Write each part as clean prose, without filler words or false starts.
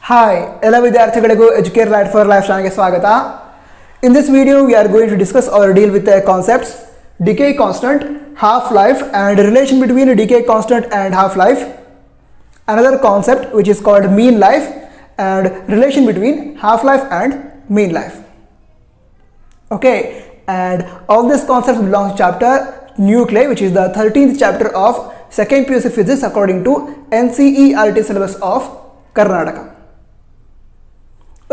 Hi ಎಲ್ಲ ವಿದ್ಯಾರ್ಥಿಗಳಿಗೂ Educare light for life ಚಾನಲ್ಗೆ ಸ್ವಾಗತ. In this video we are going to discuss or deal with the concepts decay constant, half life and relation between decay constant and half life. Another concept which is called mean life and relation between half life and mean life. Okay, and all these concepts belong to chapter nuclei, which is the 13th chapter of second PUC physics according to NCERT syllabus of Karnataka.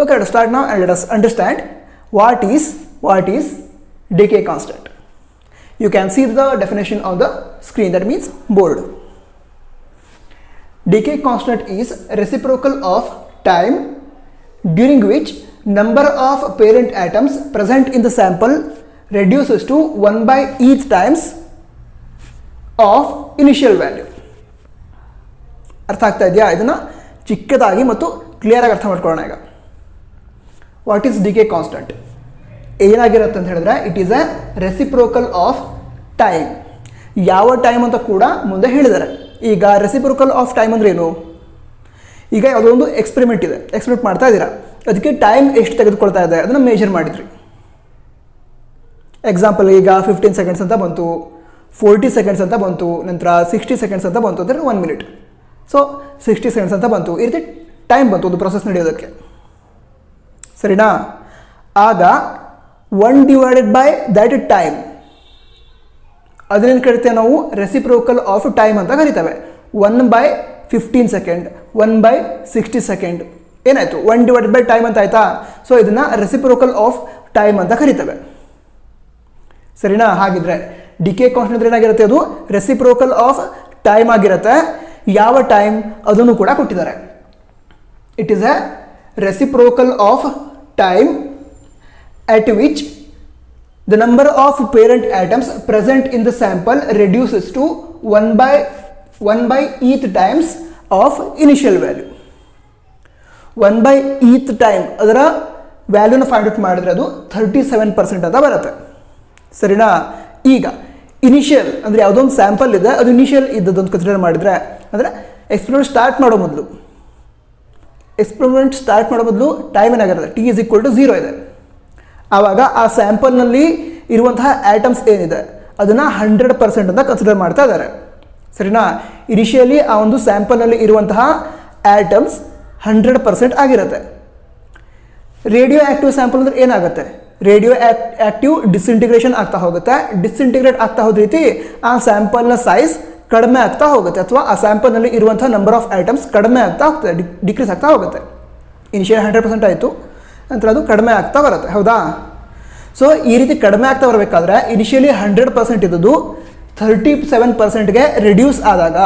Okay, to start now and let us understand what is decay constant. You can see the definition on the screen, that means board. Decay constant is reciprocal of time during which number of parent atoms present in the sample reduces to 1 by each times of initial value. ಅರ್ಥ ಆಗ್ತಾ ಇದೆಯಾ? ಇದನ್ನು ಚಿಕ್ಕದಾಗಿ ಮತ್ತು clear ಆಗಿ ಅರ್ಥ ಮಾಡ್ಕೊಳ್ಳೋಣ. ಈಗ ವಾಟ್ ಈಸ್ ಡಿಕೆ ಕಾನ್ಸ್ಟೆಂಟ್ ಏನಾಗಿರುತ್ತೆ ಅಂತ ಹೇಳಿದ್ರೆ, it is A reciprocal of time. ಯಾವ ಟೈಮ್ ಅಂತ ಕೂಡ ಮುಂದೆ ಹೇಳಿದ್ದಾರೆ. ಈಗ ರೆಸಿಪ್ರೋಕಲ್ ಆಫ್ ಟೈಮ್ ಅಂದರೆ ಏನು? ಈಗ ಯಾವುದೊಂದು ಎಕ್ಸ್ಪೆರಿಮೆಂಟ್ ಮಾಡ್ತಾ ಇದ್ದೀರಾ, ಅದಕ್ಕೆ ಟೈಮ್ ಎಷ್ಟು ತೆಗೆದುಕೊಳ್ತಾ ಇದೆ ಅದನ್ನು ಮೇಜರ್ ಮಾಡಿದ್ರಿ. ಎಕ್ಸಾಂಪಲ್ ಈಗ 15 ಸೆಕೆಂಡ್ಸ್ ಅಂತ ಬಂತು, 40 ಸೆಕೆಂಡ್ಸ್ ಅಂತ ಬಂತು, ನಂತರ 60 ಸೆಕೆಂಡ್ಸ್ ಅಂತ ಬಂತು ಅಂದರೆ 1 ಮಿನಿಟ್. ಸೊ 60 ಸೆಕೆಂಡ್ಸ್ ಅಂತ ಬಂತು, ಈ ರೀತಿ ಟೈಮ್ ಬಂತು ಒಂದು ಪ್ರೊಸೆಸ್ ನಡೆಯೋದಕ್ಕೆ, ಸರಿನಾ? ಆಗ 1 ಡಿವೈಡೆಡ್ ಬೈ ದ್ಯಾಟ್ ಟೈಮ್, ಅದನ್ನೇನು ಕರಿತೇವೆ ನಾವು? ರೆಸಿಪ್ರೋಕಲ್ ಆಫ್ ಟೈಮ್ ಅಂತ ಕರಿತೇವೆ. 1 ಬೈ 15 ಸೆಕೆಂಡ್, 1 ಬೈ 60 ಸೆಕೆಂಡ್ ಏನಾಯಿತು? 1 ಡಿವೈಡೆಡ್ ಬೈ ಟೈಮ್ ಅಂತ ಆಯಿತಾ? ಸೊ ಇದನ್ನು ರೆಸಿಪ್ರೋಕಲ್ ಆಫ್ ಟೈಮ್ ಅಂತ ಕರಿತೇವೆ, ಸರಿನಾ? ಹಾಗಿದ್ರೆ ಡಿಕೆ ಕಾನ್ಸ್ಟೆಂಟ್ ಅಂದ್ರೆ ಏನಾಗಿರುತ್ತೆ? ಅದು ರೆಸಿಪ್ರೋಕಲ್ ಆಫ್ ಟೈಮ್ ಆಗಿರುತ್ತೆ. ಯಾವ ಟೈಮ್ ಅದನ್ನು ಕೂಡ ಕೊಟ್ಟಿದ್ದಾರೆ. It is A reciprocal of time at which the number of parent atoms present in the sample reduces to 1 by eth times of initial value. 1 by eth time ಅದರ ವ್ಯಾಲ್ಯೂನ find out ಮಾಡಿದ್ರೆ ಅದು 37% ಅಂತ ಬರುತ್ತೆ, ಸರಿನಾ? ಈಗ ಇನಿಷಿಯಲ್ ಅಂದರೆ ಯಾವುದೊಂದು sample ಇದೆ, ಅದು ಇನಿಷಿಯಲ್ ಇದ್ದದೊಂದು ಕನ್ಸಿಡರ್ ಮಾಡಿದರೆ, ಅಂದರೆ ಎಕ್ಸ್ಪೆರಿಮೆಂಟ್ ಸ್ಟಾರ್ಟ್ ಮಾಡೋ ಮೊದಲು ಟೈಮ್ ಏನಾಗಿರುತ್ತೆ? ಟಿ ಈಸ್ ಈಕ್ವಲ್ ಟು 0 ಇದೆ. ಆವಾಗ ಆ ಸ್ಯಾಂಪಲ್ನಲ್ಲಿ ಇರುವಂತಹ ಆಟಮ್ಸ್ ಏನಿದೆ ಅದನ್ನು 100% ಅಂತ ಕನ್ಸಿಡರ್ ಮಾಡ್ತಾ ಇದ್ದಾರೆ, ಸರಿನಾ? ಇನಿಷಿಯಲಿ ಆ ಒಂದು ಸ್ಯಾಂಪಲ್ನಲ್ಲಿ ಇರುವಂತಹ ಆಟಮ್ಸ್ 100% ಆಗಿರುತ್ತೆ. ರೇಡಿಯೋ ಆ್ಯಕ್ಟಿವ್ ಸ್ಯಾಂಪಲ್ ಅಂದರೆ ಏನಾಗುತ್ತೆ? ರೇಡಿಯೋ ಆ್ಯಕ್ಟಿವ್ ಡಿಸ್ಇಂಟಿಗ್ರೇಷನ್ ಆಗ್ತಾ ಹೋಗುತ್ತೆ. ಡಿಸ್ಇಂಟಿಗ್ರೇಟ್ ಆಗ್ತಾ ಹೋದ ರೀತಿ ಆ ಸ್ಯಾಂಪಲ್ನ ಸೈಜ್ ಕಡಿಮೆ ಆಗ್ತಾ ಹೋಗುತ್ತೆ, ಅಥವಾ ಆ ಸ್ಯಾಂಪಲ್ನಲ್ಲಿ ಇರುವಂಥ ನಂಬರ್ ಆಫ್ ಐಟಮ್ಸ್ ಕಡಿಮೆ ಆಗ್ತಾ ಹೋಗ್ತದೆ, ಡಿಕ್ರೀಸ್ ಆಗ್ತಾ ಹೋಗುತ್ತೆ. ಇನಿಷಿಯಲ್ 100% ಆಯಿತು, ನಂತರ ಅದು ಕಡಿಮೆ ಆಗ್ತಾ ಬರುತ್ತೆ, ಹೌದಾ? ಸೊ ಈ ರೀತಿ ಕಡಿಮೆ ಆಗ್ತಾ ಬರಬೇಕಾದ್ರೆ ಇನಿಷಿಯಲಿ 100% ಇದ್ದದ್ದು 37%ಗೆ ರಿಡ್ಯೂಸ್ ಆದಾಗ,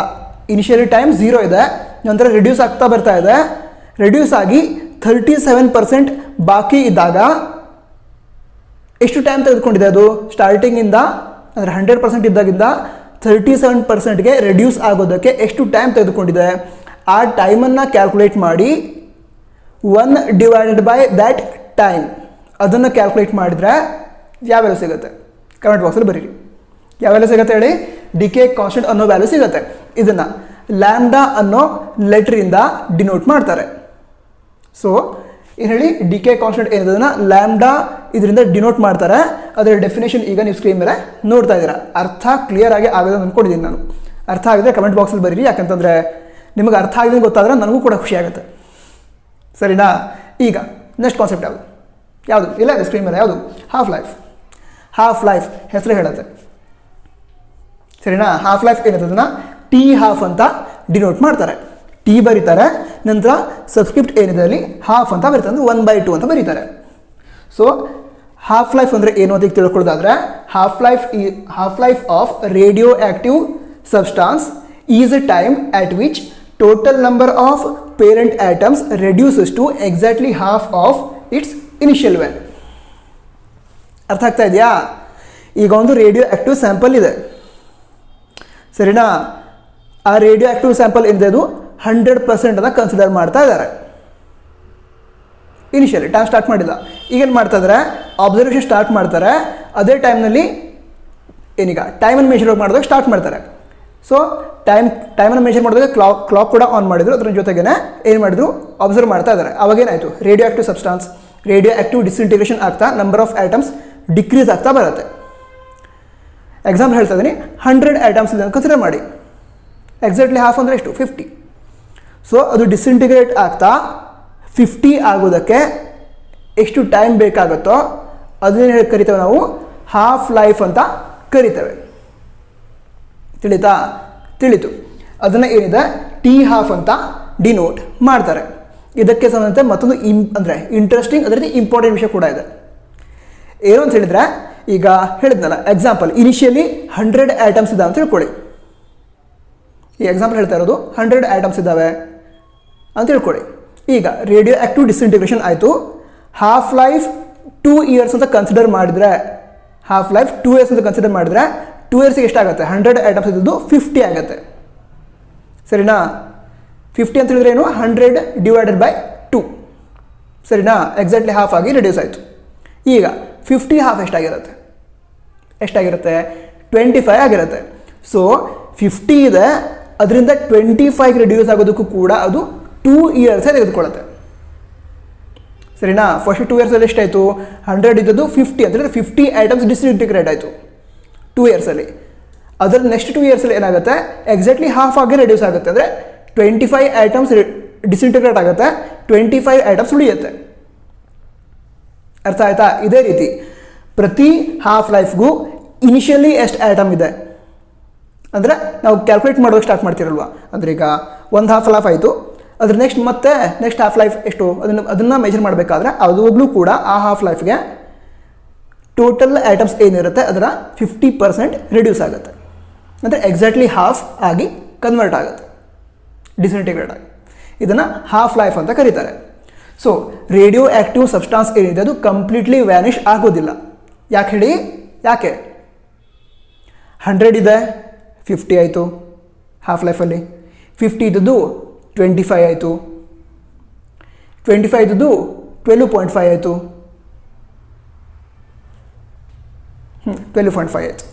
ಇನಿಷಿಯಲಿ ಟೈಮ್ 0 ಇದೆ, ನಂತರ ರಿಡ್ಯೂಸ್ ಆಗ್ತಾ ಬರ್ತಾ ಇದೆ, ರಿಡ್ಯೂಸ್ ಆಗಿ 37% ಬಾಕಿ ಇದ್ದಾಗ ಎಷ್ಟು ಟೈಮ್ ತೆಗೆದುಕೊಂಡಿದೆ ಅದು? ಸ್ಟಾರ್ಟಿಂಗಿಂದ ಅಂದರೆ 100% ಇದ್ದಾಗಿಂದ 37%ಗೆ ರೆಡ್ಯೂಸ್ ಆಗೋದಕ್ಕೆ ಎಷ್ಟು ಟೈಮ್ ತೆಗೆದುಕೊಂಡಿದೆ? ಆ ಟೈಮನ್ನು ಕ್ಯಾಲ್ಕುಲೇಟ್ ಮಾಡಿ 1 ಡಿವೈಡೆಡ್ ಬೈ ದ್ಯಾಟ್ ಟೈಮ್ ಅದನ್ನು ಕ್ಯಾಲ್ಕುಲೇಟ್ ಮಾಡಿದರೆ ಯಾವ ವ್ಯಾಲ್ಯೂ ಸಿಗುತ್ತೆ? ಕಮೆಂಟ್ ಬಾಕ್ಸಲ್ಲಿ ಬರೀರಿ. ಯಾವ ವ್ಯಾಲ್ಯೂ ಸಿಗುತ್ತೆ ಹೇಳಿ? ಡಿಕೆ ಕಾನ್ಸ್ಟೆಂಟ್ ಅನ್ನೋ ವ್ಯಾಲ್ಯೂ ಸಿಗುತ್ತೆ. ಇದನ್ನು ಲ್ಯಾಂಬ್ಡಾ ಅನ್ನೋ ಲೆಟ್ರಿಂದ ಡಿನೋಟ್ ಮಾಡ್ತಾರೆ. ಸೊ ಏನು ಹೇಳಿ? ಡಿಕೆ ಕಾನ್ಸ್ಟೆಂಟ್ ಏನಿದೆ ಲ್ಯಾಂಬ್ಡಾ ಇದರಿಂದ ಡಿನೋಟ್ ಮಾಡ್ತಾರೆ. ಅದರ ಡೆಫಿನೇಷನ್ ಈಗ ನೀವು ಸ್ಕ್ರೀನ್ ಮೇಲೆ ನೋಡ್ತಾ ಇದ್ದೀರಾ. ಅರ್ಥ ಕ್ಲಿಯರ್ ಆಗಿ ಆಗೋದು ಅಂದ್ಕೊಂಡಿದ್ದೀನಿ ನಾನು. ಅರ್ಥ ಆಗಿದ್ರೆ ಕಮೆಂಟ್ ಬಾಕ್ಸಲ್ಲಿ ಬರೀರಿ, ಯಾಕಂತಂದರೆ ನಿಮಗೆ ಅರ್ಥ ಆಗಿದೆ ಗೊತ್ತಾದರೆ ನನಗೂ ಕೂಡ ಖುಷಿ ಆಗುತ್ತೆ, ಸರಿನಾ? ಈಗ ನೆಕ್ಸ್ಟ್ ಕಾನ್ಸೆಪ್ಟ್ ಯಾವುದು? ಇಲ್ಲ ಇದೆ ಸ್ಕ್ರೀನ್ ಮೇಲೆ, ಯಾವುದು? ಹಾಫ್ ಲೈಫ್ ಹೆಸರು ಹೇಳುತ್ತೆ, ಸರಿನಾ? ಹಾಫ್ ಲೈಫ್ ಏನಿದೆ ಅದನ್ನು ಟಿ ಹಾಫ್ ಅಂತ ಡಿನೋಟ್ ಮಾಡ್ತಾರೆ. ಟಿ ಬರೀತಾರೆ, ನಂತರ ಸಬ್ಸ್ಕ್ರಿಪ್ಟ್ ಏನಿದೆ ಅಲ್ಲಿ ಹಾಫ್ ಅಂತ ಬರೀತಾರೆ, ಅಂದರೆ 1/2 ಅಂತ ಬರೀತಾರೆ. ಸೊ ಹಾಫ್ ಲೈಫ್ ಅಂದರೆ ಏನು ಅಂತ ತಿಳ್ಕೊಳ್ಳೋದಾದ್ರೆ, half life of radioactive substance is a time at which total number of parent atoms reduces to exactly half of its initial value. ಅರ್ಥ ಆಗ್ತಾ ಇದೆಯಾ? ಈಗ ಒಂದು ರೇಡಿಯೋ ಆ್ಯಕ್ಟಿವ್ ಸ್ಯಾಂಪಲ್ ಇದೆ, ಸರಿನಾ? ಆ ರೇಡಿಯೋ ಆ್ಯಕ್ಟಿವ್ ಸ್ಯಾಂಪಲ್ ಏನಿದೆ ಅದು 100% ಅಂತ ಕನ್ಸಿಡರ್ ಮಾಡ್ತಾ ಇದ್ದಾರೆ. ಇನಿಷಿಯಲಿ ಟೈಮ್ ಸ್ಟಾರ್ಟ್ ಮಾಡಿಲ್ಲ. ಈಗೇನು ಮಾಡ್ತಾ ಇದ್ದಾರೆ? ಅಬ್ಸರ್ವೇಷನ್ ಸ್ಟಾರ್ಟ್ ಮಾಡ್ತಾರೆ. ಅದೇ ಟೈಮ್ನಲ್ಲಿ ಏನೀಗ ಟೈಮನ್ನು ಮೆಷರ್ ಮಾಡಿದಾಗ ಸ್ಟಾರ್ಟ್ ಮಾಡ್ತಾರೆ. ಸೊ ಟೈಮನ್ನು ಮೆಜರ್ ಮಾಡಿದಾಗ ಕ್ಲಾಕ್ ಕೂಡ ಆನ್ ಮಾಡಿದ್ರು, ಅದ್ರ ಜೊತೆಗೇನೆ ಏನು ಮಾಡಿದ್ರು, ಅಬ್ಸರ್ವ್ ಮಾಡ್ತಾ ಇದ್ದಾರೆ. ಅವಾಗೇನಾಯಿತು, radioactive substance, radioactive disintegration ಆಗ್ತಾ ನಂಬರ್ ಆಫ್ ಐಟಮ್ಸ್ ಡಿಕ್ರೀಸ್ ಆಗ್ತಾ ಬರುತ್ತೆ. ಎಕ್ಸಾಂಪಲ್ ಹೇಳ್ತಾ ಇದ್ದೀನಿ, 100 ಐಟಮ್ಸ್ ಇದೆ ಅಂತ ಕನ್ಸಿಡರ್ ಮಾಡಿ. ಎಕ್ಸಾಕ್ಟ್ಲಿ ಹಾಫ್ ಅಂದರೆ ಎಷ್ಟು, 50. ಸೊ ಅದು ಡಿಸ್ಇಂಟಿಗ್ರೇಟ್ ಆಗ್ತಾ 50 ಆಗೋದಕ್ಕೆ ಎಷ್ಟು ಟೈಮ್ ಬೇಕಾಗುತ್ತೋ ಅದನ್ನೇನು ಹೇಳಿ ಕರಿತೇವೆ ನಾವು, ಹಾಫ್ ಲೈಫ್ ಅಂತ ಕರಿತೇವೆ. ತಿಳಿತು. ಅದನ್ನು ಏನಿದೆ T½ ಅಂತ ಡಿನೋಟ್ ಮಾಡ್ತಾರೆ. ಇದಕ್ಕೆ ಸಂಬಂಧಂತೆ ಮತ್ತೊಂದು ಅಂದರೆ ಇಂಟ್ರೆಸ್ಟಿಂಗ್ ಅದೇ ರೀತಿ ಇಂಪಾರ್ಟೆಂಟ್ ವಿಷಯ ಕೂಡ ಇದೆ. ಏನು ಅಂತ ಹೇಳಿದರೆ, ಈಗ ಹೇಳಿದ್ನಲ್ಲ ಎಕ್ಸಾಂಪಲ್, ಇನಿಷಿಯಲಿ 100 ಐಟಮ್ಸ್ ಇದ್ದಾವೆ ಅಂತ ತಿಳ್ಕೊಳ್ಳಿ. ಈ ಎಕ್ಸಾಂಪಲ್ ಹೇಳ್ತಾ ಇರೋದು 100 ಐಟಮ್ಸ್ ಇದ್ದಾವೆ ಅಂತ ತಿಳ್ಕೊಳ್ಳಿ. ಈಗ ರೇಡಿಯೋ ಆಕ್ಟಿವ್ ಡಿಸ್ಇಂಟಿಗ್ರೇಷನ್ ಆಯಿತು, ಹಾಫ್ ಲೈಫ್ 2 ಇಯರ್ಸ್ ಅಂತ ಕನ್ಸಿಡರ್ ಮಾಡಿದರೆ, ಹಾಫ್ ಲೈಫ್ 2 ಇಯರ್ಸ್ ಅಂತ ಕನ್ಸಿಡರ್ ಮಾಡಿದರೆ 2 ಇಯರ್ಸಿಗೆ ಎಷ್ಟಾಗುತ್ತೆ, 100 ಐಟಮ್ಸ್ ಇದ್ದು 50 ಆಗುತ್ತೆ. ಸರಿನಾ? 50 ಅಂತ ಹೇಳಿದ್ರೆ ಏನು, 100 ಡಿವೈಡೆಡ್ ಬೈ 2. ಸರಿನಾ? ಎಕ್ಸಾಕ್ಟ್ಲಿ ಹಾಫ್ ಆಗಿ ರಿಡ್ಯೂಸ್ ಆಯಿತು. ಈಗ 50 ಹಾಫ್ ಎಷ್ಟಾಗಿರುತ್ತೆ, 25 ಆಗಿರುತ್ತೆ. ಸೊ 50 ಇದೆ, ಅದರಿಂದ 25 ರಿಡ್ಯೂಸ್ ಆಗೋದಕ್ಕೂ ಕೂಡ ಅದು 2 ಇಯರ್ಸೇ ತೆಗೆದುಕೊಳ್ಳುತ್ತೆ. ಸರಿನಾ? ಫಸ್ಟ್ 2 ಇಯರ್ಸಲ್ಲಿ ಎಷ್ಟಾಯಿತು, 100 ಇದ್ದದ್ದು 50 ಅಂತ ಹೇಳಿದ್ರೆ 50 ಐಟಮ್ಸ್ ಡಿಸ್ಇಂಟಿಗ್ರೇಟ್ ಆಯಿತು 2 ಇಯರ್ಸಲ್ಲಿ. ಅದರ ನೆಕ್ಸ್ಟ್ 2 ಇಯರ್ಸಲ್ಲಿ ಏನಾಗುತ್ತೆ, ಎಕ್ಸಾಕ್ಟ್ಲಿ ಹಾಫ್ ಆಗಿ ರಿಡ್ಯೂಸ್ ಆಗುತ್ತೆ. ಅಂದರೆ 25 ಐಟಮ್ಸ್ ಡಿಸ್ಇಂಟಿಗ್ರೇಟ್ ಆಗುತ್ತೆ, 25 ಐಟಮ್ಸ್ ಉಳಿಯುತ್ತೆ. ಅರ್ಥ ಆಯ್ತಾ? ಇದೇ ರೀತಿ ಪ್ರತಿ ಹಾಫ್ ಲೈಫ್ಗೂ ಇನಿಷಿಯಲಿ ಎಷ್ಟು ಐಟಮ್ ಇದೆ ಅಂದರೆ ನಾವು ಕ್ಯಾಲ್ಕುಲೇಟ್ ಮಾಡೋಕ್ಕೆ ಸ್ಟಾರ್ಟ್ ಮಾಡ್ತಿರಲ್ವ. ಅಂದರೆ ಈಗ ಒಂದು ಹಾಫ್ ಲೈಫ್ ಆಯಿತು, ಅದ್ರ ನೆಕ್ಸ್ಟ್ ಹಾಫ್ ಲೈಫ್ ಎಷ್ಟು ಅದನ್ನು ಮೆಜರ್ ಮಾಡಬೇಕಾದ್ರೆ ಅವಾಗಲೂ ಕೂಡ ಆ ಹಾಫ್ ಲೈಫ್ಗೆ ಟೋಟಲ್ ಐಟಮ್ಸ್ ಏನಿರುತ್ತೆ ಅದರ 50% ರಿಡ್ಯೂಸ್ ಆಗುತ್ತೆ. ಅಂದರೆ ಎಕ್ಸಾಕ್ಟ್ಲಿ ಹಾಫ್ ಆಗಿ ಕನ್ವರ್ಟ್ ಆಗುತ್ತೆ, ಡಿಸ್ಇಂಟಿಗ್ರೇಟ್ ಆಗಿ. ಇದನ್ನು ಹಾಫ್ ಲೈಫ್ ಅಂತ ಕರೀತಾರೆ. ಸೊ ರೇಡಿಯೋ ಆ್ಯಕ್ಟಿವ್ ಸಬ್ಸ್ಟಾನ್ಸ್ ಏನಿದೆ ಅದು ಕಂಪ್ಲೀಟ್ಲಿ ವ್ಯಾನಿಷ್ ಆಗೋದಿಲ್ಲ. ಯಾಕೆ ಹೇಳಿ? ಯಾಕೆ 100 ಇದೆ, 50 ಆಯಿತು ಹಾಫ್ ಲೈಫಲ್ಲಿ, 50 ಇದ್ದದ್ದು 25 ಆಯಿತು, 25 ಇದ್ದದ್ದು 12.5 ಆಯಿತು, 12.5 ಆಯಿತು.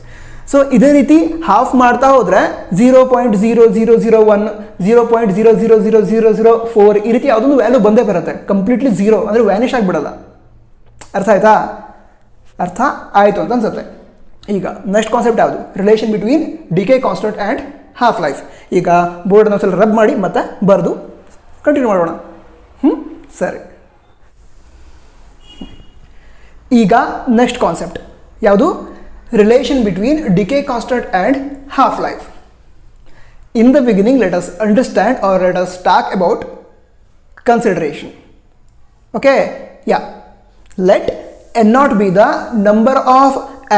ಸೊ ಇದೇ ರೀತಿ ಹಾಫ್ ಮಾಡ್ತಾ ಹೋದರೆ 0.0001, 0.000004 ಈ ರೀತಿ ಯಾವುದೊಂದು ವ್ಯಾಲ್ಯೂ ಬಂದೇ ಬರುತ್ತೆ. ಕಂಪ್ಲೀಟ್ಲಿ 0 ಅಂದರೆ ವ್ಯಾನಿಷ್ ಆಗಿಬಿಡಲ್ಲ. ಅರ್ಥ ಆಯ್ತಾ? ಅರ್ಥ ಆಯಿತು ಅಂತ ಅನ್ಸುತ್ತೆ. ಈಗ ನೆಕ್ಸ್ಟ್ ಕಾನ್ಸೆಪ್ಟ್ ಯಾವುದು? Relation between decay constant and half life. ಈಗ ಬೋರ್ಡನ್ನು ಸ್ವಲ್ಪ ರಬ್ ಮಾಡಿ ಮತ್ತೆ ಬರೆದು ಕಂಟಿನ್ಯೂ ಮಾಡೋಣ. ಸರಿ. ಈಗ ನೆಕ್ಸ್ಟ್ ಕಾನ್ಸೆಪ್ಟ್ ಯಾವುದು? Relation between decay constant and half life. In the beginning, let us understand or let us talk about consideration. Okay, yeah. Let N0 be the number of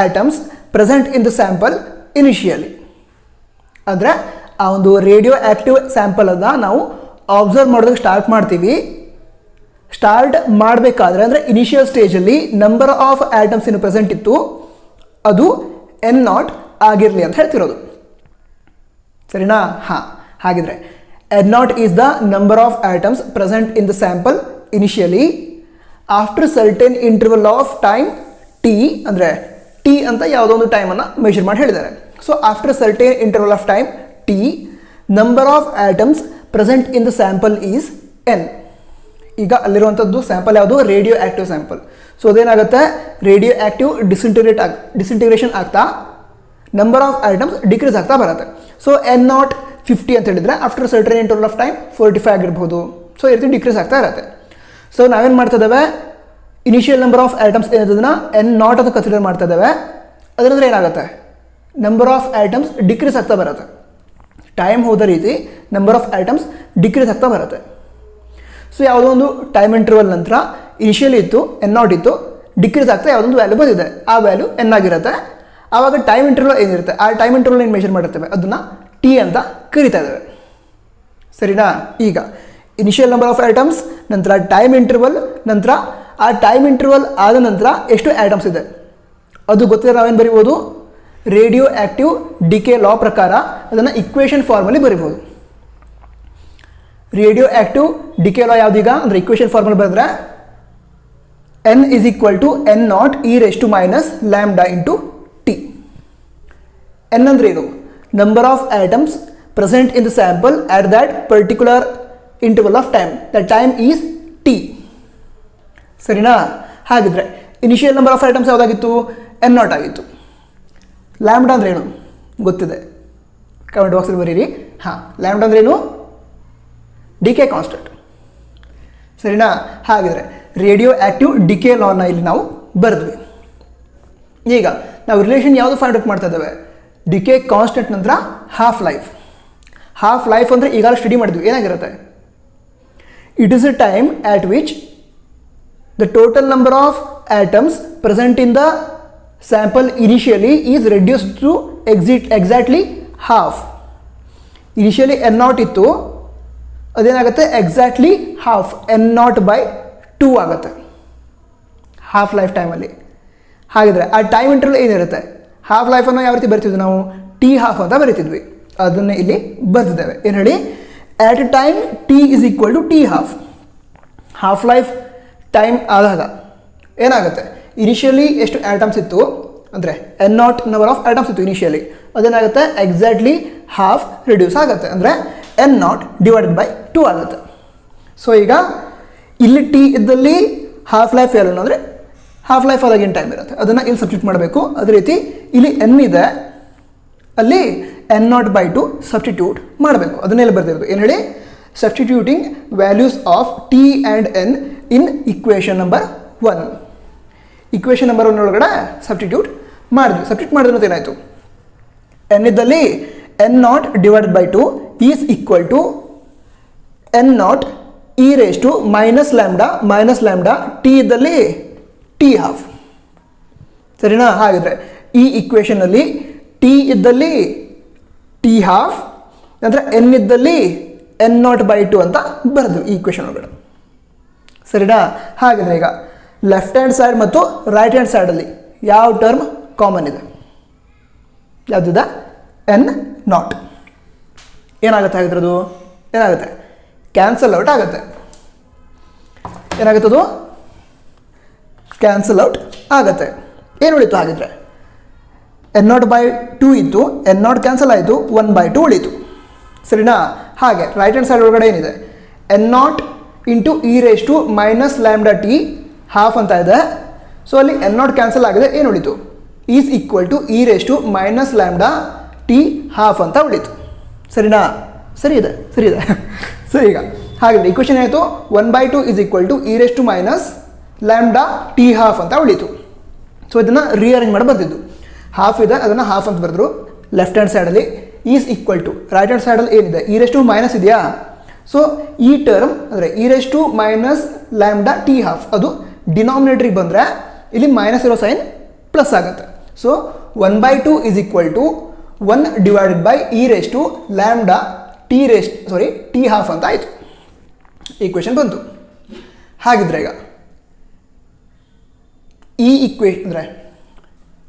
atoms present in the sample initially. ಅಂದರೆ ಆ ಒಂದು radio active sample ಅದ ನಾವು observe ಮಾಡೋದಕ್ಕೆ start ಮಾಡ್ತೀವಿ. Start ಮಾಡಬೇಕಾದ್ರೆ ಅಂದರೆ initial ಸ್ಟೇಜಲ್ಲಿ ನಂಬರ್ ಆಫ್ ಆಟಮ್ಸ್ ಏನು ಪ್ರೆಸೆಂಟ್ ಇತ್ತು ಅದು N0 ಆಗಿರಲಿ ಅಂತ ಹೇಳ್ತಿರೋದು. ಸರಿನಾ? ಹಾಂ, ಹಾಗಿದ್ರೆ N0 is the number of atoms present in the sample initially after certain interval of time T, ಅಂದರೆ ಟಿ ಅಂತ ಯಾವುದೋ ಒಂದು ಟೈಮನ್ನು ಮೆಷರ್ ಮಾಡಿ ಹೇಳಿದ್ದಾರೆ. So after certain interval of time T, number of atoms present in the sample is N. ಈಗ ಅಲ್ಲಿರುವಂಥದ್ದು sample ಯಾವುದು? Radio active sample. So ಅದೇನಾಗುತ್ತೆ, ರೇಡಿಯೋ ಆ್ಯಕ್ಟಿವ್ ಡಿಸ್ಇಂಟಿಗ್ರೇಷನ್ ಆಗ್ತಾ ನಂಬರ್ ಆಫ್ ಐಟಮ್ಸ್ ಡಿಕ್ರೀಸ್ ಆಗ್ತಾ ಬರುತ್ತೆ. ಸೊ N0 50 ಅಂತ ಹೇಳಿದರೆ after certain interval of time 45 ಆಗಿರ್ಬೋದು. So ಈ ರೀತಿ ಡಿಕ್ರೀಸ್ ಆಗ್ತಾ ಇರುತ್ತೆ. ಸೊ ನಾವೇನು ಮಾಡ್ತಾ ಇದ್ದೇವೆ, ಇನಿಷಿಯಲ್ ನಂಬರ್ ಆಫ್ ಐಟಮ್ಸ್ ಏನಿರೋದನ್ನ N0 ಅಂತ ಕನ್ಸಿಡರ್ ಮಾಡ್ತಾ ಇದ್ದೇವೆ. ಅದರಿಂದ ಏನಾಗುತ್ತೆ, ನಂಬರ್ ಆಫ್ ಐಟಮ್ಸ್ ಡಿಕ್ರೀಸ್ ಆಗ್ತಾ ಬರುತ್ತೆ. ಟೈಮ್ ಹೋದ ರೀತಿ ನಂಬರ್ ಆಫ್ ಐಟಮ್ಸ್ ಡಿಕ್ರೀಸ್ ಆಗ್ತಾ ಬರುತ್ತೆ. ಸೊ ಯಾವುದೋ ಒಂದು ಟೈಮ್ ಇಂಟರ್ವಲ್ ನಂತರ ಇನಿಷಿಯಲಿ ಇತ್ತು N0 ಇತ್ತು, ಡಿಕ್ರೀಸ್ ಆಗ್ತಾ ಯಾವುದೊಂದು ವ್ಯಾಲ್ಯೂ ಬಂದಿದೆ, ಆ ವ್ಯಾಲ್ಯೂ N ಆಗಿರುತ್ತೆ. ಆವಾಗ ಟೈಮ್ ಇಂಟರ್ವಲ್ ಏನಿರುತ್ತೆ ಆ ಟೈಮ್ ಇಂಟರ್ವಲ್ ಏನು ಮೆಷರ್ ಮಾಡಿರ್ತೇವೆ ಅದನ್ನು ಟಿ ಅಂತ ಕರಿತಾ ಇದ್ದೇವೆ. ಸರಿನಾ? ಈಗ ಇನಿಷಿಯಲ್ ನಂಬರ್ ಆಫ್ ಐಟಮ್ಸ್, ನಂತರ ಟೈಮ್ ಇಂಟರ್ವಲ್, ನಂತರ ಆ ಟೈಮ್ ಇಂಟರ್ವಲ್ ಆದ ನಂತರ ಎಷ್ಟು ಐಟಮ್ಸ್ ಇದೆ ಅದು ಗೊತ್ತಿದೆ. ನಾವೇನು ಬರಿಬೋದು, ರೇಡಿಯೋ ಆ್ಯಕ್ಟಿವ್ ಡಿಕೆ ಲಾ ಪ್ರಕಾರ ಅದನ್ನು ಇಕ್ವೇಷನ್ ಫಾರ್ಮಲ್ಲಿ ಬರಿಬೋದು. ರೇಡಿಯೋ ಆ್ಯಕ್ಟಿವ್ ಡಿಕೆ ಲಾ ಯಾವುದೀಗ ಅಂದರೆ ಇಕ್ವೇಷನ್ ಫಾರ್ಮಲ್ಲಿ ಬರೆದ್ರೆ N is equal to N0 e raised to minus lambda into T. N ಅಂದರೆ ಏನು? Number of atoms present in the sample at that particular interval of time. The time is t. ಸರಿನಾ? ಹಾಗಿದ್ರೆ initial number of atoms ಯಾವುದಾಗಿತ್ತು? n0 ಆಗಿತ್ತು. Lambda ಅಂದ್ರೆ ಏನು ಗೊತ್ತಿದೆ? Comment ಬಾಕ್ಸಲ್ಲಿ ಬರೀರಿ. ಹಾಂ, ಲ್ಯಾಂಬ್ಡಾ ಅಂದ್ರೆ ಏನು? Decay constant. ಸರಿನಾ? ಹಾಗಿದ್ರೆ ರೇಡಿಯೋ ಆ್ಯಕ್ಟಿವ್ ಡಿಕೆ ಲಾನ ಇಲ್ಲಿ ನಾವು ಬರೆದ್ವಿ. ಈಗ ನಾವು ರಿಲೇಷನ್ ಯಾವುದು ಫೈಂಡ್ ಔಟ್ ಮಾಡ್ತಾ ಇದ್ದೇವೆ? ಡಿಕೆ ಕಾನ್ಸ್ಟೆಂಟ್ ನಂತರ ಹಾಫ್ ಲೈಫ್. ಹಾಫ್ ಲೈಫ್ ಅಂದರೆ ಈಗಾಗಲೇ ಸ್ಟಡಿ ಮಾಡಿದ್ವಿ, ಏನಾಗಿರುತ್ತೆ? It is a time at which the total number of atoms present in the sample initially is reduced to exactly half. Initially n0 ಇತ್ತು, ಅದೇನಾಗುತ್ತೆ? Exactly half n0/2 ಆಗುತ್ತೆ half life ಟೈಮಲ್ಲಿ. ಹಾಗಿದ್ರೆ ಆ ಟೈಮ್ ಇಂಟರ್ವಲ್ ಏನಿರುತ್ತೆ? Half ಲೈಫನ್ನು ಯಾವ ರೀತಿ ಬರಿತಿದ್ವಿ ನಾವು? ಟಿ ಹಾಫ್ ಅಂತ ಬರಿತಿದ್ವಿ. ಅದನ್ನು ಇಲ್ಲಿ ಬರ್ತಿದ್ದೇವೆ. ಏನು ಹೇಳಿ? At a time t is equal to t half. Half life time ಆದಾಗ ಏನಾಗುತ್ತೆ? ಇನಿಷಿಯಲಿ ಎಷ್ಟು ಆಟಮ್ಸ್ ಇತ್ತು ಅಂದರೆ n0 ನಂಬರ್ ಆಫ್ ಆಟಮ್ಸ್ ಇತ್ತು ಇನಿಷಿಯಲಿ, ಅದೇನಾಗುತ್ತೆ? ಎಕ್ಸಾಕ್ಟ್ಲಿ ಹಾಫ್ ರಿಡ್ಯೂಸ್ ಆಗುತ್ತೆ, ಅಂದರೆ n0/2 ಆಗುತ್ತೆ. ಸೊ ಈಗ ಇಲ್ಲಿ ಟಿ ಇದ್ದಲ್ಲಿ ಹಾಫ್ ಲೈಫ್ ಏನು ಅಂದರೆ ಹಾಫ್ ಲೈಫ್ ಆದಾಗ ಏನು ಟೈಮ್ ಇರುತ್ತೆ ಅದನ್ನು ಇಲ್ಲಿ ಸಬ್ಸ್ಟಿಟ್ಯೂಟ್ ಮಾಡಬೇಕು. ಅದೇ ರೀತಿ ಇಲ್ಲಿ n ಇದೆ, ಅಲ್ಲಿ n0/2 ಸಬ್ಸ್ಟಿಟ್ಯೂಟ್ ಮಾಡಬೇಕು. ಅದನ್ನೆಲ್ಲ ಬರ್ತಿರೋದು. ಏನು ಹೇಳಿ? Substituting values of T and N in equation number 1. Equation number 1 ಒಳಗಡೆ ಸಬ್ಸ್ಟಿಟ್ಯೂಟ್ ಮಾಡಿದ್ವಿ. ಸಬ್ಸ್ಟಿಟ್ಯೂಟ್ ಮಾಡಿದ್ರೆ ಏನಾಯಿತು? n ಇದ್ದಲ್ಲಿ n0/2 is equal to n0 e raised to minus lambda t ಇದ್ದಲ್ಲಿ ಟಿ ಹಾಫ್. ಸರಿನಾ? ಹಾಗಿದ್ರೆ ಈ ಇಕ್ವೇಷನಲ್ಲಿ ಟಿ ಇದ್ದಲ್ಲಿ ಟಿ ಹಾಫ್, ನಂತರ n ಇದ್ದಲ್ಲಿ n0/2 ಅಂತ ಬರೆದು ಈ ಇಕ್ವೇಷನ್ ಒಳಗಡೆ. ಸರಿನಾ? ಹಾಗಿದ್ರೆ ಈಗ ಲೆಫ್ಟ್ ಹ್ಯಾಂಡ್ ಸೈಡ್ ಮತ್ತು ರೈಟ್ ಹ್ಯಾಂಡ್ ಸೈಡಲ್ಲಿ ಯಾವ ಟರ್ಮ್ ಕಾಮನ್ ಇದೆ? ಯಾವುದಿದೆ? n0. ಏನಾಗುತ್ತೆ ಹಾಗಿದ್ರೆ? ಅದು ಏನಾಗುತ್ತೆ? ಕ್ಯಾನ್ಸಲ್ ಔಟ್ ಆಗುತ್ತೆ. ಏನಾಗುತ್ತದು? ಕ್ಯಾನ್ಸಲ್ ಔಟ್ ಆಗುತ್ತೆ. ಏನು ಉಳಿತು ಹಾಗಿದ್ರೆ? n0/2 ಇತ್ತು, n0 ಕ್ಯಾನ್ಸಲ್ ಆಯಿತು, 1/2 ಉಳಿತು. ಸರಿನಾ? ಹಾಗೆ ರೈಟ್ ಹ್ಯಾಂಡ್ ಸೈಡ್ ಒಳಗಡೆ ಏನಿದೆ? n0 into e raised to minus lambda t half ಅಂತ ಇದೆ. ಸೊ ಅಲ್ಲಿ n0 ಕ್ಯಾನ್ಸಲ್ ಆಗಿದೆ, ಏನು ಉಳಿತು? Is equal to e raised to minus lambda t half ಅಂತ ಉಳಿತು. ಸರಿನಾ? ಸರಿ ಇದೆ. ಸರಿ, ಈಗ ಹಾಗಿದ್ರೆ ಇಕ್ವೇಷನ್ ಆಯಿತು 1/2 is equal to e raised to minus lambda t half ಅಂತ ಉಳಿತು. ಸೊ ಇದನ್ನು ರೀಅರೇಂಜ್ ಮಾಡಿ ಬರ್ತಿದ್ದು. ಹಾಫ್ ಇದೆ, ಅದನ್ನು ಹಾಫ್ ಅಂತ ಬರೆದ್ರು ಲೆಫ್ಟ್ ಹ್ಯಾಂಡ್ ಸೈಡಲ್ಲಿ. Is equal to right hand ಸೈಡಲ್ಲಿ ಏನಿದೆ? e raised to ಮೈನಸ್ ಇದೆಯಾ? ಸೊ ಈ ಟರ್ಮ್ ಅಂದರೆ e raised to minus lambda t half ಅದು ಡಿನಾಮಿನೇಟ್ರಿಗೆ ಬಂದರೆ ಇಲ್ಲಿ ಮೈನಸ್ ಇರೋ ಸೈನ್ ಪ್ಲಸ್ ಆಗುತ್ತೆ. So 1/2 is equal to 1/e raised to lambda t half ಅಂತ ಆಯಿತು. ಈಕ್ವೇಷನ್ ಬಂತು. ಹಾಗಿದ್ರೆ ಈಗ ಈ ಈಕ್ವೇಷನ್ ಅಂದರೆ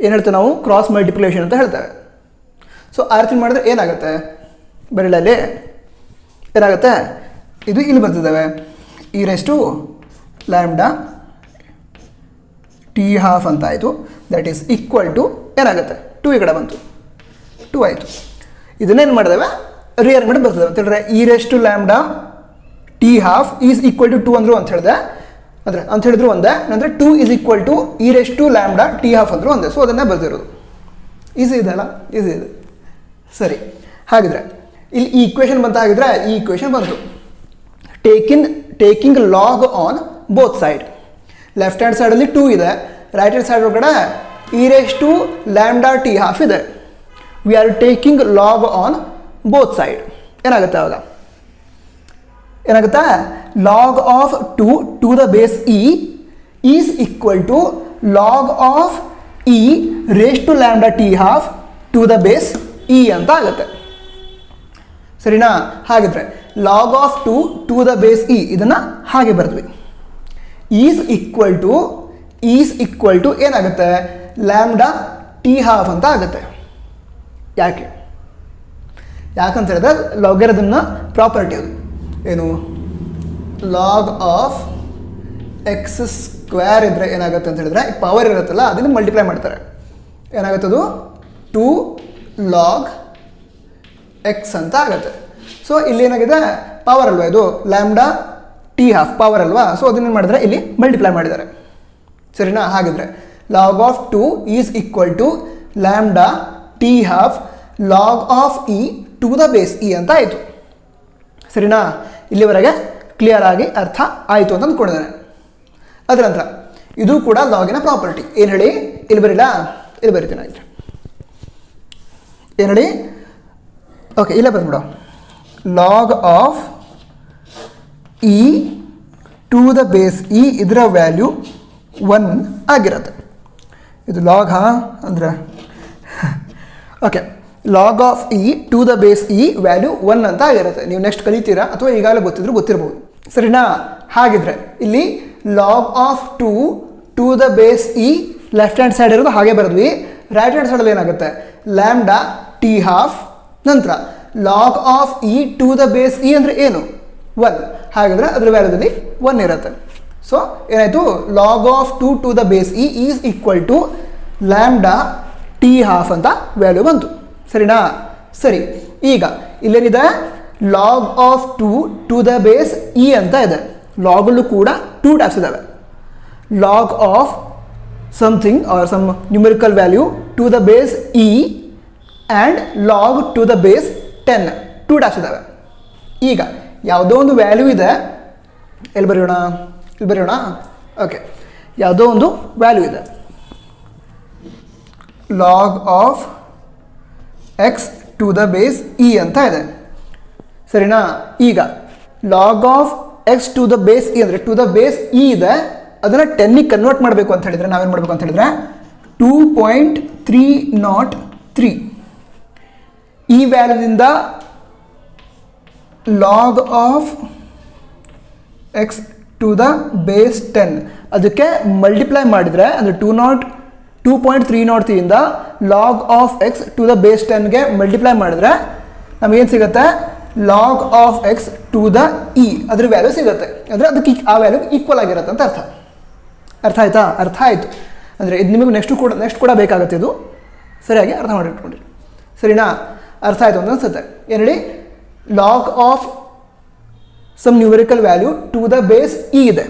ಏನು ಹೇಳ್ತೇವೆ ನಾವು? ಕ್ರಾಸ್ ಮಲ್ಟಿಪ್ಲಿಕೇಶನ್ ಅಂತ ಹೇಳ್ತೇವೆ. ಸೊ ಆ ರೀತಿ ಮಾಡಿದ್ರೆ ಏನಾಗುತ್ತೆ? ಬರೀಲಲ್ಲಿ ಏನಾಗುತ್ತೆ? ಇದು ಇಲ್ಲಿ ಬರ್ತಿದ್ದಾವೆ e raised to lambda t half ಅಂತ ಆಯಿತು. ದಟ್ ಈಸ್ ಈಕ್ವಲ್ ಟು ಏನಾಗುತ್ತೆ? 2 ಈ ಕಡೆ ಬಂತು, 2 ಆಯಿತು. ಇದನ್ನೇನು ಮಾಡಿದ್ದೇವೆ? ರಿಅರೇಂಜ್ ಮಾಡಿ ಬರ್ತದೆ ಅಂತ ಹೇಳಿದ್ರೆ e raised to lambda t half is equal to 2 ಅಂದರು ಅಂತ ಹೇಳಿದೆ. ಅಂದರೆ ಅಂತ ಹೇಳಿದ್ರು ಒಂದೇ, ನಂತರ 2 is equal to e raised to lambda t half ಅಂದರು ಒಂದೇ. ಸೊ ಅದನ್ನೇ ಬರ್ತಿರೋದು. ಈಸಿ ಇದೆ ಅಲ್ಲ? ಈಸಿ ಇದೆ. ಸರಿ, ಹಾಗಿದ್ರೆ ಇಲ್ಲಿ ಈ ಇಕ್ವೇಷನ್ ಬಂತ. ಹಾಗಿದ್ರೆ ಈ ಇಕ್ವೇಷನ್ ಬಂತು. Taking log on both side. Left hand ಸೈಡಲ್ಲಿ 2 ಇದೆ, ರೈಟ್ ಹ್ಯಾಂಡ್ ಸೈಡ್ ಒಳಗಡೆ e raised to lambda t half ಇದೆ. We are taking log on both side. ಏನಾಗುತ್ತೆ ಅವಾಗ? ಏನಾಗುತ್ತೆ? Log of 2 to the base e is equal to log of e raised to lambda t half to the base e ಅಂತ ಆಗುತ್ತೆ. ಸರಿನಾ? ಹಾಗಿದ್ರೆ log of 2 to the base e ಇದನ್ನು ಹಾಗೆ ಬರೆದ್ವಿ. Is equal to ಏನಾಗುತ್ತೆ? ಲ್ಯಾಂಬ್ಡಾ ಟಿ ಹಾಫ್ ಅಂತ ಆಗುತ್ತೆ. ಯಾಕಂತ ಹೇಳಿದ್ರೆ ಲಾಗರಿಥಮ್ನ ಪ್ರಾಪರ್ಟಿ ಅದು ಏನು? ಲಾಗ್ ಆಫ್ ಎಕ್ಸ್ ಸ್ಕ್ವೇರ್ ಇದ್ದರೆ ಏನಾಗುತ್ತೆ ಅಂತ ಹೇಳಿದ್ರೆ ಪವರ್ ಇರುತ್ತಲ್ಲ ಅದನ್ನು ಮಲ್ಟಿಪ್ಲೈ ಮಾಡ್ತಾರೆ. ಏನಾಗುತ್ತದು? 2 log ಎಕ್ಸ್ ಅಂತ ಆಗುತ್ತೆ. ಸೊ ಇಲ್ಲಿ ಏನಾಗಿದೆ, ಪವರ್ ಅಲ್ವಾ ಇದು, ಲ್ಯಾಂಬ್ಡಾ ಟಿ ಹಾಫ್ ಪವರ್ ಅಲ್ವಾ. ಸೊ ಅದನ್ನೇನು ಮಾಡಿದರೆ ಇಲ್ಲಿ ಮಲ್ಟಿಪ್ಲೈ ಮಾಡಿದ್ದಾರೆ. ಸರಿನಾ? ಹಾಗಿದ್ರೆ log of 2 is equal to lambda T half log of e to the base E ಅಂತ ಆಯಿತು. ಸರಿನಾ? ಇಲ್ಲಿವರೆಗೆ ಕ್ಲಿಯರ್ ಆಗಿ ಅರ್ಥ ಆಯಿತು ಅಂತ ಅಂದ್ಕೊಂಡಿದ್ದಾನೆ. ಅದರ ನಂತರ ಇದು ಕೂಡ ಲಾಗಿನ ಪ್ರಾಪರ್ಟಿ. ಏನು ಹೇಳಿ, ಇಲ್ಲಿ ಬರೀಲ್ಲ, ಇಲ್ಲಿ ಬರಿತೀನಿ ಆಯಿತು. ಏನು ಹೇಳಿ, ಓಕೆ, ಇಲ್ಲೇ ಬಂದ್ಬಿಡು. Log of e to the base e ಇದರ ವ್ಯಾಲ್ಯೂ 1 ಆಗಿರುತ್ತೆ. ಇದು ಲಾಗ್ ಅಂದರೆ okay, log of e to the base e value 1 ಅಂತ ಆಗಿರುತ್ತೆ. ನೀವು ನೆಕ್ಸ್ಟ್ ಕಲಿತೀರಾ ಅಥವಾ ಈಗಾಗಲೇ ಗೊತ್ತಿದ್ರು ಗೊತ್ತಿರ್ಬೋದು. ಸರಿನಾ? ಹಾಗಿದ್ರೆ ಇಲ್ಲಿ log of 2 to the base e left hand side ಇರೋದು ಹಾಗೆ ಬರೆದ್ವಿ. ರೈಟ್ ಹ್ಯಾಂಡ್ ಸೈಡಲ್ಲಿ ಏನಾಗುತ್ತೆ, ಲ್ಯಾಂಬ್ಡಾ ಟಿ ಹಾಫ್ ನಂತರ log of e to the base e ಅಂದರೆ ಏನು, 1. ಹಾಗಿದ್ರೆ ಅದರ ವ್ಯಾಲ್ಯೂದಲ್ಲಿ 1 ಇರುತ್ತೆ. ಸೊ ಏನಾಯಿತು, log of 2 to the base E is equal to lambda T half ಅಂತ ವ್ಯಾಲ್ಯೂ ಬಂತು. ಸರಿನಾ? ಸರಿ, ಈಗ ಇಲ್ಲೇನಿದೆ, log of 2 to the base E ಅಂತ ಇದೆ. ಲಾಗಲ್ಲೂ ಕೂಡ 2 ಟೈಪ್ಸ್ ಇದ್ದಾವೆ. Log of something or some numerical value to the base E and log to the base 10 2 types ಇದ್ದಾವೆ. ಈಗ ಯಾವುದೋ ಒಂದು ವ್ಯಾಲ್ಯೂ ಇದೆ, ಎಲ್ಲಿ ಬರೆಯೋಣ, ಓಕೆ, ಯಾವುದೋ ಒಂದು ವ್ಯಾಲ್ಯೂ ಇದೆ, log of X to the base E ಅಂತ ಇದೆ. ಸರಿನಾ? ಈಗ log of X to the base e ಅಂದರೆ ಟು ದ ಬೇಸ್ ಇ ಇದೆ, ಅದನ್ನು 10ಗೆ ಕನ್ವರ್ಟ್ ಮಾಡಬೇಕು ಅಂತ ಹೇಳಿದರೆ ನಾವೇನು ಮಾಡಬೇಕು ಅಂತ ಹೇಳಿದರೆ 2.303 ಈ ವ್ಯಾಲ್ಯೂದಿಂದ log of X to the base 10 ಅದಕ್ಕೆ ಮಲ್ಟಿಪ್ಲೈ ಮಾಡಿದರೆ ಅಂದರೆ 2.303ಇಂದ log of X to the base 10ಗೆ ಮಲ್ಟಿಪ್ಲೈ ಮಾಡಿದ್ರೆ ನಮಗೇನು ಸಿಗುತ್ತೆ, log of X to the E ಅದ್ರ ವ್ಯಾಲ್ಯೂ ಸಿಗುತ್ತೆ. ಅಂದರೆ ಅದಕ್ಕೆ ಆ ವ್ಯಾಲ್ಯೂ ಈಕ್ವಲ್ ಆಗಿರುತ್ತೆ ಅಂತ ಅರ್ಥ ಆಯ್ತಾ? ಅರ್ಥ ಆಯಿತು. ಅಂದರೆ ಇದು ನಿಮಗೆ ನೆಕ್ಸ್ಟ್ ಕೂಡ ಬೇಕಾಗುತ್ತೆ. ಇದು ಸರಿಯಾಗಿ ಅರ್ಥ ಮಾಡಿಟ್ಕೊಂಡ್ರಿ. ಸರಿನಾ? ಅರ್ಥ ಆಯಿತು ಅಂತ ಅನ್ಸುತ್ತೆ. ಏನು ಹೇಳಿ, log of some numerical value to the base e ಇದೆ,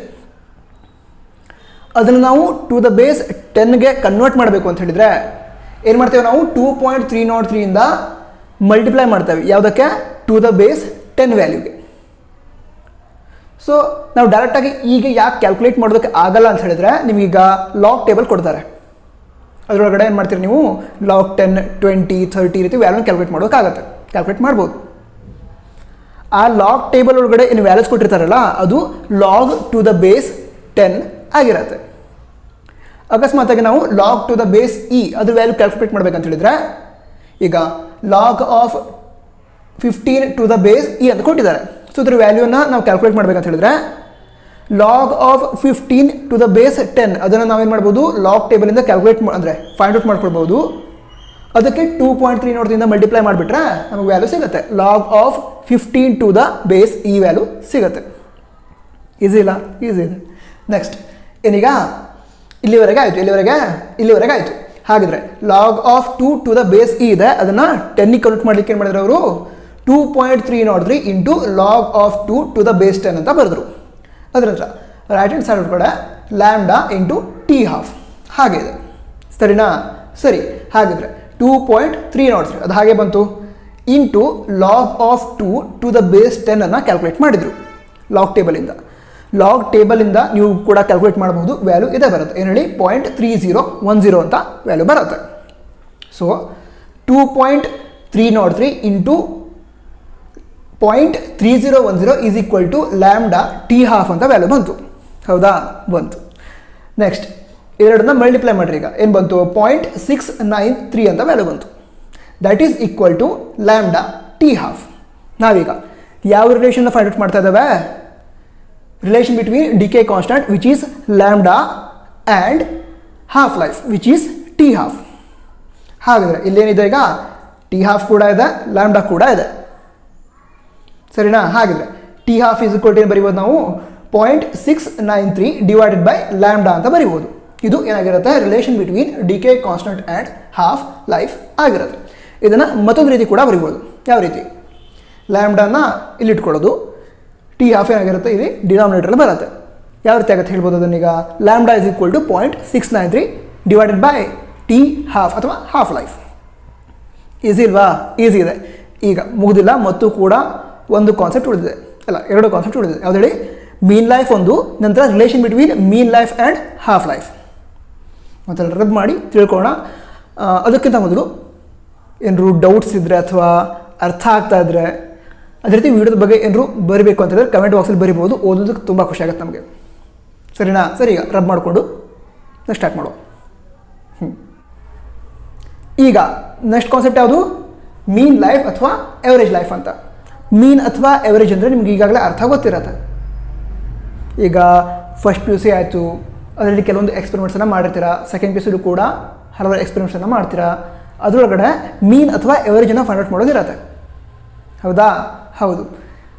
ಅದನ್ನು ನಾವು ಟು ದ ಬೇಸ್ 10ಗೆ ಕನ್ವರ್ಟ್ ಮಾಡಬೇಕು ಅಂತ ಹೇಳಿದರೆ ಏನು ಮಾಡ್ತೇವೆ, ನಾವು 2.303ಇಂದ ಮಲ್ಟಿಪ್ಲೈ ಮಾಡ್ತೇವೆ. ಯಾವುದಕ್ಕೆ, ಟು ದ ಬೇಸ್ 10 ವ್ಯಾಲ್ಯೂಗೆ. ಸೊ ನಾವು ಡೈರೆಕ್ಟಾಗಿ ಈಗ ಯಾಕೆ ಕ್ಯಾಲ್ಕುಲೇಟ್ ಮಾಡೋದಕ್ಕೆ ಆಗಲ್ಲ ಅಂತ ಹೇಳಿದ್ರೆ, ನಿಮಗೀಗ ಲಾಗ್ ಟೇಬಲ್ ಕೊಡ್ತಾರೆ. ಅದರೊಳಗಡೆ ಏನು ಮಾಡ್ತೀರಿ ನೀವು, ಲಾಗ್ 10, 20, 30 ರೀತಿ ವ್ಯಾಲ್ಯೂನ ಕ್ಯಾಲ್ಕುಲೇಟ್ ಕ್ಯಾಲ್ಕುಲೇಟ್ ಮಾಡ್ಬೋದು. ಆ ಲಾಗ್ ಟೇಬಲ್ ಒಳಗಡೆ ಏನು ವ್ಯಾಲ್ಯೂಸ್ ಕೊಟ್ಟಿರ್ತಾರಲ್ಲ, ಅದು ಲಾಗ್ ಟು ದ ಬೇಸ್ 10 ಆಗಿರುತ್ತೆ. ಅಕಸ್ಮಾತಾಗಿ ನಾವು log to the base e ಅದ್ರ ವ್ಯಾಲ್ಯೂ ಕ್ಯಾಲ್ಕುಲೇಟ್ ಮಾಡ್ಬೇಕಂತ ಹೇಳಿದ್ರೆ, ಈಗ log of 15 to the base E ಅಂತ ಕೊಟ್ಟಿದ್ದಾರೆ. ಸೊ ಅದ್ರ ವ್ಯಾಲ್ಯೂನ ನಾವು ಕ್ಯಾಲ್ಕುಲೇಟ್ ಮಾಡ್ಬೇಕಂತ ಹೇಳಿದ್ರೆ, log of 15 to the base 10 ಅದನ್ನು ನಾವೇನು ಮಾಡ್ಬೋದು, ಲಾಗ್ ಟೇಬಲಿಂದ ಕ್ಯಾಲ್ಕುಲೇಟ್ ಅಂದರೆ ಫೈಂಡ್ ಔಟ್ ಮಾಡ್ಕೊಳ್ಬೋದು. ಅದಕ್ಕೆ 2.303ಇಂದ ಮಲ್ಟಿಪ್ಲೈ ಮಾಡಿಬಿಟ್ರೆ ನಮಗೆ ವ್ಯಾಲ್ಯೂ ಸಿಗುತ್ತೆ. Log of 15 to the base e value ಸಿಗುತ್ತೆ. ಈಸಿ ಇಲ್ಲ? ಈಸಿ ಇದೆ. ನೆಕ್ಸ್ಟ್ ಏನೀಗ ಇಲ್ಲಿವರೆಗೆ ಆಯಿತು. ಹಾಗಿದ್ರೆ log of 2 to the base e ಇದೆ, ಅದನ್ನು 10ಗೆ ಕನ್ವರ್ಟ್ ಮಾಡಲಿಕ್ಕೆ ಏನು ಮಾಡಿದ್ರು ಅವರು, 2.303 into log of 2 to the base 10 ಅಂತ ಬರೆದ್ರು. ಅದರ ನಂತರ ರೈಟ್ ಹ್ಯಾಂಡ್ ಸೈಡ್ ಕಡೆ ಲ್ಯಾಂಬ್ಡಾ ಇಂಟು ಟಿ ಹಾಫ್ ಹಾಗೆ ಇದೆ. ಸರಿನಾ? ಸರಿ, ಹಾಗಿದ್ರೆ 2.303 ಅದು ಹಾಗೆ ಬಂತು into log of 2 to the base 10 ಅನ್ನು ಕ್ಯಾಲ್ಕುಲೇಟ್ ಮಾಡಿದರು ಲಾಗ್ ಟೇಬಲಿಂದ ನೀವು ಕೂಡ ಕ್ಯಾಲ್ಕುಲೇಟ್ ಮಾಡಬಹುದು. ವ್ಯಾಲ್ಯೂ ಇದೇ ಬರುತ್ತೆ. ಏನು ಹೇಳಿ, 0.3010 ಅಂತ ವ್ಯಾಲ್ಯೂ ಬರುತ್ತೆ. So 2.303 into 0.3010 is equal to lambda T half ಅಂತ ವ್ಯಾಲ್ಯೂ ಬಂತು. ಹೌದಾ? ಬಂತು. ನೆಕ್ಸ್ಟ್ ಇವೆರಡನ್ನ ಮಲ್ಟಿಪ್ಲೈ ಮಾಡಿರಿ. ಈಗ ಏನು ಬಂತು, 0.693 ಅಂತ ವ್ಯಾಲ್ಯೂ ಬಂತು. That is equal to lambda T half. ನಾವೀಗ ಯಾವ ರಿಲೇಷನ್ನ ಫೈಂಡ್ ಔಟ್ ಮಾಡ್ತಾ ಇದ್ದಾವೆ, relation between decay constant which is lambda and half life which is t half. ಹಾಗಾದರೆ ಇಲ್ಲೇನಿದೆ, ಈಗ ಟಿ ಹಾಫ್ ಕೂಡ ಇದೆ, ಲ್ಯಾಂಬ್ಡಾ ಕೂಡ ಇದೆ. ಸರಿನಾ? ಹಾಗಿದ್ರೆ t half is equal to ಏನು ಬರಿಬೋದು ನಾವು, 0.693 ಡಿವೈಡೆಡ್ ಬೈ ಲ್ಯಾಂಬ್ಡಾ ಅಂತ ಬರಿಬೋದು. ಇದು ಏನಾಗಿರುತ್ತೆ, relation between decay constant and half life ಆಗಿರುತ್ತೆ. ಇದನ್ನು ಮತ್ತೊಂದು ರೀತಿ ಕೂಡ ಬರಿಬೋದು. ಯಾವ ರೀತಿ ಲ್ಯಾಂಬ್ಡಾನ ಇಲ್ಲಿ ಇಟ್ಕೊಳ್ಳೋದು, ಟಿ ಹಾಫ್ ಏನಾಗಿರುತ್ತೆ ಇಲ್ಲಿ ಡಿನಾಮಿನೇಟರಲ್ಲಿ ಬರುತ್ತೆ. ಯಾವ ರೀತಿ ಆಗುತ್ತೆ ಹೇಳ್ಬೋದು ಅದನ್ನೀಗ. Lambda is equal to 0.693 divided by T half ಅಥವಾ ಹಾಫ್ ಲೈಫ್. ಈಸಿ ಇಲ್ವಾ? ಈಸಿ ಇದೆ. ಈಗ ಮುಗಿದಿಲ್ಲ, ಮತ್ತು ಕೂಡ ಒಂದು ಕಾನ್ಸೆಪ್ಟ್ ಉಳಿದಿದೆ, ಅಲ್ಲ ಎರಡು ಕಾನ್ಸೆಪ್ಟ್ ಉಳಿದಿದೆ. ಯಾವ್ದು ಹೇಳಿ? ಮೀನ್ ಲೈಫ್ ಒಂದು, ನಂತರ relation between mean life and half life. ಮತ್ತು ರದ್ದು ಮಾಡಿ ತಿಳ್ಕೊಳ್ಳೋಣ. ಅದಕ್ಕಿಂತ ಮೊದಲು ಏನಾದ್ರು ಡೌಟ್ಸ್ ಇದ್ದರೆ ಅಥವಾ ಅರ್ಥ ಆಗ್ತಾ ಇದ್ದರೆ, ಅದೇ ರೀತಿ ವೀಡಿಯೋದ ಬಗ್ಗೆ ಏನಾದ್ರು ಬರೀಬೇಕು ಅಂತಂದರೆ ಕಮೆಂಟ್ ಬಾಕ್ಸಲ್ಲಿ ಬರಿಬೋದು. ಓದೋದಕ್ಕೆ ತುಂಬ ಖುಷಿ ಆಗುತ್ತೆ ನಮಗೆ. ಸರಿನಾ? ಸರಿ, ಈಗ ರಬ್ ಮಾಡಿಕೊಂಡು ಸ್ಟಾರ್ಟ್ ಮಾಡುವ. ಈಗ ನೆಕ್ಸ್ಟ್ ಕಾನ್ಸೆಪ್ಟ್ ಯಾವುದು? ಮೀನ್ ಲೈಫ್ ಅಥವಾ ಎವರೇಜ್ ಲೈಫ್ ಅಂತ. ಮೀನ್ ಅಥವಾ ಎವರೇಜ್ ಅಂದರೆ ನಿಮ್ಗೆ ಈಗಾಗಲೇ ಅರ್ಥ ಗೊತ್ತಿರತ್ತೆ. ಈಗ ಫಸ್ಟ್ ಪಿ ಯು ಸಿ ಆಯಿತು, ಅದರಲ್ಲಿ ಕೆಲವೊಂದು ಎಕ್ಸ್ಪೆರಿಮೆಂಟ್ಸನ್ನು ಮಾಡಿರ್ತೀರಾ. ಸೆಕೆಂಡ್ ಪಿ ಯು ಸಿಲೂ ಕೂಡ ಹಲವಾರು ಎಕ್ಸ್ಪೆರಿಮೆಂಟ್ಸನ್ನು ಮಾಡ್ತೀರಾ. ಅದರೊಳಗಡೆ ಮೀನ್ ಅಥವಾ ಎವರೇಜನ್ನು ಫೈಂಡ್ ಔಟ್ ಮಾಡೋದಿರತ್ತೆ. ಹೌದಾ? ಹೌದು.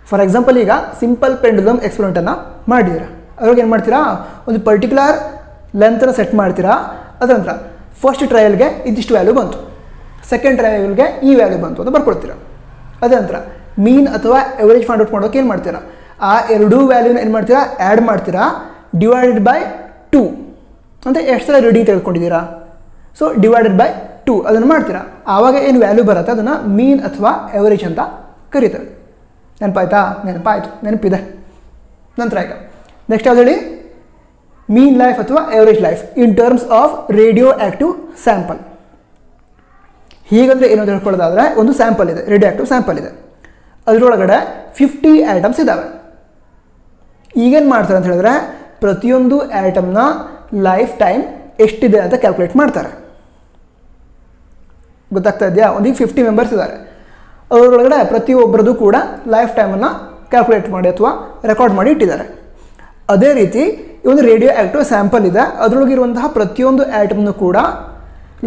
ಫಾರ್ ಎಕ್ಸಾಂಪಲ್, ಈಗ ಸಿಂಪಲ್ ಪೆಂಡುಲಮ್ ಎಕ್ಸ್ಪೆರಿಮೆಂಟನ್ನು ಮಾಡಿದ್ದೀರಾ. ಅದ್ರೊಳಗೆ ಏನು ಮಾಡ್ತೀರಾ? ಒಂದು ಪರ್ಟಿಕ್ಯುಲರ್ ಲೆಂತನ್ನು ಸೆಟ್ ಮಾಡ್ತೀರಾ. ಅದರ ನಂತರ ಫಸ್ಟ್ ಟ್ರಯಲ್ಗೆ ಇದಿಷ್ಟು ವ್ಯಾಲ್ಯೂ ಬಂತು, ಸೆಕೆಂಡ್ ಟ್ರಯಲ್ಗೆ ಈ ವ್ಯಾಲ್ಯೂ ಬಂತು ಅಂತ ಬರ್ಕೊಳ್ತೀರಾ. ಅದೇ ನಂತರ ಮೀನ್ ಅಥವಾ ಎವರೇಜ್ ಫೈಂಡ್ ಔಟ್ ಮಾಡೋಕೆ ಏನು ಮಾಡ್ತೀರಾ? ಆ ಎರಡೂ ವ್ಯಾಲ್ಯೂನ ಏನು ಮಾಡ್ತೀರಾ? ಆ್ಯಡ್ ಮಾಡ್ತೀರಾ, ಡಿವೈಡೆಡ್ ಬೈ 2 ಅಂತ ಎಷ್ಟು ಸಲ ರೀಡಿಂಗ್ ತೆಗೆದುಕೊಂಡಿದ್ದೀರಾ. ಸೊ ಡಿವೈಡೆಡ್ ಬೈ 2 ಅದನ್ನು ಮಾಡ್ತೀರಾ. ಆವಾಗ ಏನು ವ್ಯಾಲ್ಯೂ ಬರುತ್ತೆ ಅದನ್ನು ಮೀನ್ ಅಥವಾ ಎವರೇಜ್ ಅಂತ ಕರೀತಾರೆ. ನೆನಪಾಯ್ತಾ? ನೆನಪಾಯಿತು, ನೆನಪಿದೆ. ನಂತರ ಈಗ ನೆಕ್ಸ್ಟ್ ಯಾವ್ದು ಹೇಳಿ? ಮೀನ್ ಲೈಫ್ ಅಥವಾ average life in terms of radioactive sample. ಹೀಗಂದರೆ ಏನಂತ ಹೇಳ್ಕೊಳ್ಳೋದಾದರೆ, ಒಂದು ಸ್ಯಾಂಪಲ್ ಇದೆ, ರೇಡಿಯೋ ಆ್ಯಕ್ಟಿವ್ ಸ್ಯಾಂಪಲ್ ಇದೆ. ಅದರೊಳಗಡೆ 50 ಆ್ಯಟಮ್ಸ್ ಇದ್ದಾವೆ. ಈಗೇನು ಮಾಡ್ತಾರೆ ಅಂತ ಹೇಳಿದ್ರೆ, ಪ್ರತಿಯೊಂದು ಆ್ಯಟಮ್ನ ಲೈಫ್ ಟೈಮ್ ಎಷ್ಟಿದೆ ಅಂತ ಕ್ಯಾಲ್ಕುಲೇಟ್ ಮಾಡ್ತಾರೆ. ಗೊತ್ತಾಗ್ತಾ ಇದೆಯಾ? ಒಂದೀಗ 50 ಮೆಂಬರ್ಸ್ ಇದ್ದಾರೆ. ಅದರೊಳಗಡೆ ಪ್ರತಿಯೊಬ್ಬರದ್ದು ಕೂಡ ಲೈಫ್ ಟೈಮನ್ನು ಕ್ಯಾಲ್ಕುಲೇಟ್ ಮಾಡಿ ಅಥವಾ ರೆಕಾರ್ಡ್ ಮಾಡಿ ಇಟ್ಟಿದ್ದಾರೆ. ಅದೇ ರೀತಿ ಈ ಒಂದು ರೇಡಿಯೋ ಆ್ಯಕ್ಟಿವ್ ಸ್ಯಾಂಪಲ್ ಇದೆ, ಅದರೊಳಗಿರುವಂತಹ ಪ್ರತಿಯೊಂದು ಆ್ಯಟಮ್ನು ಕೂಡ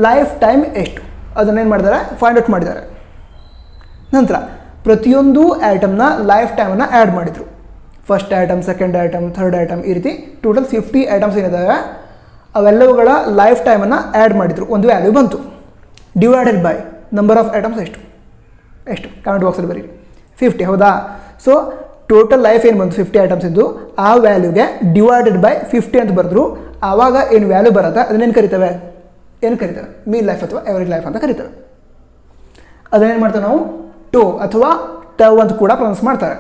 ಲೈಫ್ ಟೈಮ್ ಎಷ್ಟು ಅದನ್ನೇನು ಮಾಡಿದ್ದಾರೆ? ಫೈಂಡ್ ಔಟ್ ಮಾಡಿದ್ದಾರೆ. ನಂತರ ಪ್ರತಿಯೊಂದು ಆ್ಯಟಮ್ನ ಲೈಫ್ ಟೈಮನ್ನು ಆ್ಯಡ್ ಮಾಡಿದರು. First atom, second atom, third atom, ಈ ರೀತಿ ಟೋಟಲ್ 50 ಆ್ಯಟಮ್ಸ್ ಏನಿದ್ದಾವೆ ಅವೆಲ್ಲವುಗಳ ಲೈಫ್ ಟೈಮನ್ನು ಆ್ಯಡ್ ಮಾಡಿದರು. ಒಂದು ವ್ಯಾಲ್ಯೂ ಬಂತು. Divided by number of atoms ಎಷ್ಟು ಕಮೆಂಟ್ ಬಾಕ್ಸಲ್ಲಿ ಬರೀ. 50. ಹೌದಾ? ಸೊ ಟೋಟಲ್ ಲೈಫ್ ಏನು ಬಂತು 50 ಆ್ಯಟಮ್ಸ್ ಇದ್ದು, ಆ ವ್ಯಾಲ್ಯೂಗೆ ಡಿವೈಡೆಡ್ ಬೈ 50 ಅಂತ ಬರೆದ್ರು. ಆವಾಗ ಏನು ವ್ಯಾಲ್ಯೂ ಬರುತ್ತೆ ಅದನ್ನೇನು ಕರಿತೇವೆ? ಮೀನ್ ಲೈಫ್ ಅಥವಾ ಎವರೇಜ್ ಲೈಫ್ ಅಂತ ಕರಿತೇವೆ. ಅದನ್ನೇನು ಮಾಡ್ತೇವೆ ನಾವು? ಟೋ ಅಥವಾ ಟವ್ ಅಂತ ಕೂಡ ಪ್ರೊನೌನ್ಸ್ ಮಾಡ್ತಾರೆ.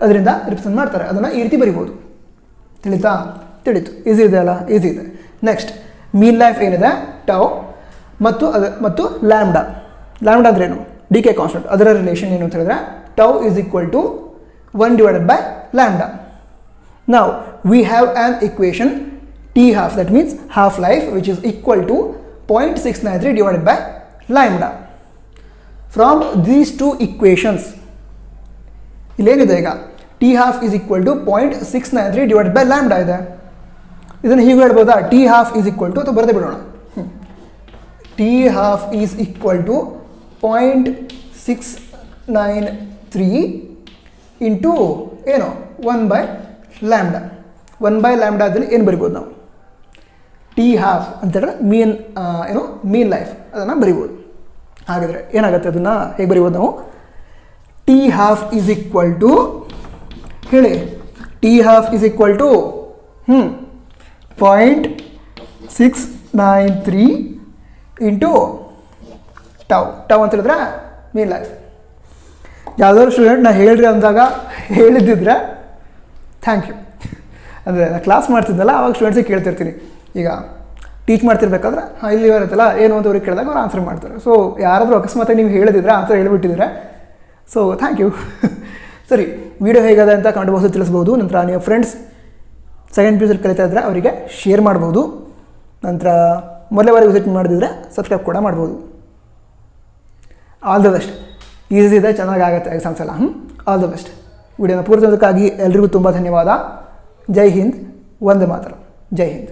ಅದರಿಂದ ರಿಪ್ರೆಸೆಂಟ್ ಮಾಡ್ತಾರೆ. ಅದನ್ನು ಈ ರೀತಿ ಬರಿಬೋದು. ತಿಳಿತು. ಈಸಿ ಇದೆ ಅಲ್ಲ? ಈಸಿ ಇದೆ. ನೆಕ್ಸ್ಟ್ ಮೀನ್ ಲೈಫ್ ಏನಿದೆ ಟವ್ ಮತ್ತು ಲ್ಯಾಂಬ್ಡಾ. ಲ್ಯಾಂಬ್ಡಾ ಅಂದ್ರೆ ಏನು? Decay constant. ಅದರ ರಿಲೇಷನ್ ಏನು ಅಂತ ಹೇಳಿದ್ರೆ, tau is equal to 1 divided by lambda. Now we have an equation T half, that means half life, which is equal to 0.693 divided by lambda. From these two equations, ಇಲ್ಲೇನಿದೆ ಈಗ? T half is equal to 0.693 divided by lambda ಇದೆ. ಇದನ್ನು ಹೀಗೆ ಹೇಳ್ಬೋದಾ? T half is equal to, ಅಥವಾ ಬರೆದೇ ಬಿಡೋಣ. T half is equal to 0.693 into ಏನು 1 by lambda. 1 by lambda ಅದಲ್ಲಿ ಏನು ಬರಿಬೋದು ನಾವು? ಟಿ ಹಾಫ್ ಅಂತೇಳಿದ್ರೆ ಮೀನ್ ಲೈಫ್ ಅದನ್ನು ಬರಿಬೋದು. ಹಾಗಾದರೆ ಏನಾಗುತ್ತೆ? ಅದನ್ನು ಹೇಗೆ ಬರಿಬೋದು ನಾವು? T half is equal to, ಹೇಳಿ, T half is equal to 0.693 into tau ಅಂತ ಹೇಳಿದ್ರೆ ಮೀನ್ ಲೈಫ್. ಯಾವುದಾದ್ರು ಸ್ಟೂಡೆಂಟ್ ನಾನು ಹೇಳ್ರಿ ಅಂದಾಗ ಹೇಳಿದ್ದಿದ್ರೆ ಥ್ಯಾಂಕ್ ಯು. ಅಂದರೆ ನಾನು ಕ್ಲಾಸ್ ಮಾಡ್ತಿದ್ದಲ್ಲ, ಆವಾಗ ಸ್ಟೂಡೆಂಟ್ಸಿಗೆ ಕೇಳ್ತಿರ್ತೀನಿ. ಈಗ ಟೀಚ್ ಮಾಡ್ತಿರ್ಬೇಕಾದ್ರೆ ಇಲ್ಲಿ ಇರುತ್ತಲ್ಲ ಏನು ಅಂತ ಅವ್ರಿಗೆ ಕೇಳಿದಾಗ ಅವ್ರು ಆನ್ಸರ್ ಮಾಡ್ತಾರೆ. ಸೊ ಯಾರಾದರೂ ಅಕಸ್ಮಾತಾಗಿ ನೀವು ಹೇಳಿದ್ರೆ ಆನ್ಸರ್ ಹೇಳ್ಬಿಟ್ಟಿದ್ರೆ, ಸೊ ಥ್ಯಾಂಕ್ ಯು. ಸರಿ, ವಿಡಿಯೋ ಹೇಗಿದೆ ಅಂತ ಕಮೆಂಟ್ ಬಾಕ್ಸಲ್ಲಿ ತಿಳಿಸ್ಬೋದು. ನಂತರ ನೀವು friends second P U C ಕಲಿತಾ ಇದ್ದರೆ ಅವರಿಗೆ ಶೇರ್ ಮಾಡ್ಬೋದು. ನಂತರ ಮೊದಲೇ ಬಾರಿ ವಿಸಿಟ್ ಮಾಡಿದ್ರೆ ಸಬ್ಸ್ಕ್ರೈಬ್ ಕೂಡ ಮಾಡ್ಬೋದು. All the best. ಈಸಿ ಇದೆ, ಚೆನ್ನಾಗಾಗುತ್ತೆ ಎಕ್ಸಾಮ್ಸ್ ಎಲ್ಲ. All the best. ವಿಡಿಯೋನ ಪೂರ್ತಿಯಾಗಿ ಎಲ್ರಿಗೂ ತುಂಬ ಧನ್ಯವಾದ. ಜೈ ಹಿಂದ್, ವಂದೇ ಮಾತರಂ. ಜೈ ಹಿಂದ್.